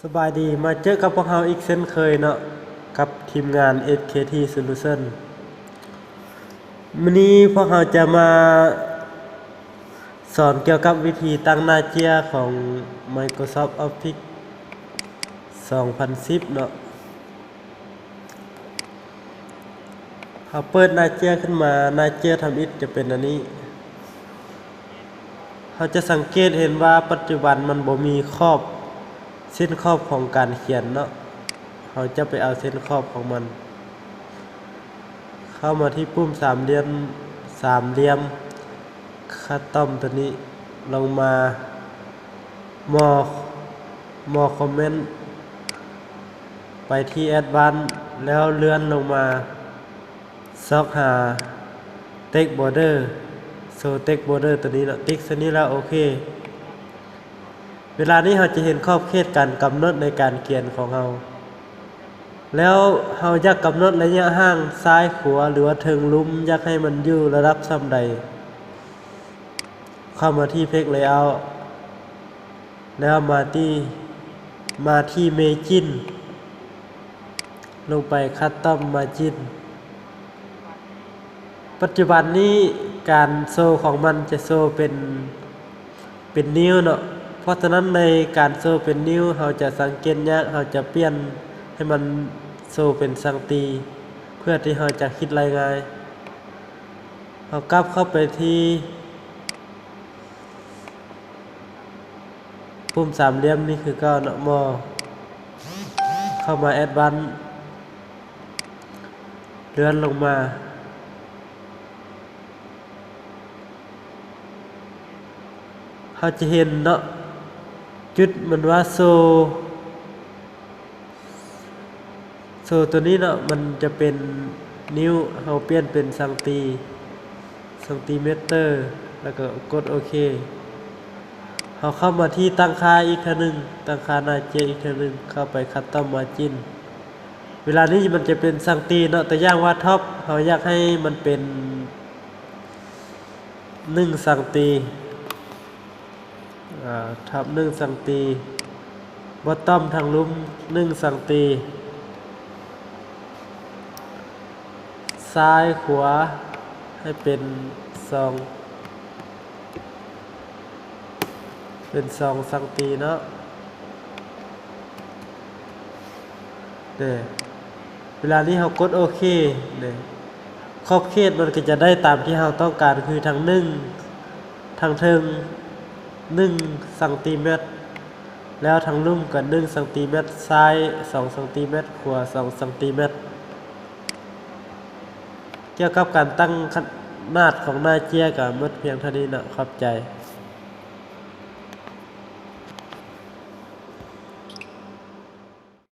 สบายดีมาเจอกับพวกเราอีกเช่นเคยเนาะกับทีมงาน SKT Solution มื้อนี้พวกเราจะมาสอนเกี่ยวกับวิธีตั้งหน้าเจียของ Microsoft Office 2010 เนาะเราเปิดหน้าเจียขึ้นมาหน้าเจียทำอิฐจะเป็นอันนี้เราจะสังเกตเห็นว่าปัจจุบันมันบ่มีขอบเส้นขอบของการเขียนเนาะเราจะไปเอาเส้นขอบของมันเข้ามาที่ปุ่มสามเหลี่ยมคัสตอมตัวนี้ลงมา more comment ไปที่ advanced แล้วเลื่อนลงมาซอกหา text border text border ตัวนี้เนาะติ๊กตัวนี้แล้วโอเคเวลานี้เราจะเห็นขอบเขตการกำหนดในการเขียนของเราแล้วเราอยากกำหนดระยะห่างซ้ายขวาหรือว่าเทิงลุ่มอยากให้มันอยู่ระดับส่ำใดเข้ามาที่เพกเลเยอร์แล้วมาที่เมจินลงไปคัสตอมมาจินปัจจุบันนี้การโซของมันจะโซเป็นนิ้วเนาะเพราะฉะนั้นในการโซเป็นนิ้วเราจะสังเกตยากเราจะเปลี่ยนให้มันโซเป็นสังตีเพื่อที่เราจะคิดรายงานเรากลับเข้าไปที่ปุ่มสามเหลี่ยมนี่คือก็เนาะเข้ามาแอดวานซ์เลื่อนลงมาเราจะเห็นเนาะจุดมันว่าโซตัวนี้เนาะมันจะเป็นนิ้วเราเปลี่ยนเป็นซังติเมตรแล้วก็กดโอเคเราเข้ามาที่ตั้งค่าอีกทีนึงตั้งค่าหน้าเจอีกทีนึงเข้าไปคัสตอมมาจินเวลานี้มันจะเป็นซังตีเนาะแต่อย่างว่าท็อปเราอยากให้มันเป็น1ซังตีทับ1ซังตีบอตตอมทางลุ่ม1ซังตีซ้ายขวาให้เป็น2ซังตีเนาะเวลานี้เรากดโอเคขอบเขตมันก็จะได้ตามที่เราต้องการคือทางทางเทิง1ซนแล้วทางลุ่มกับ1ซนซ้าย2ซนขวา2ซนเกี่ยวกับการตั้งขนาดของหน้าเจียกับเมื่อเพียงเท่านี้นะขอบใจ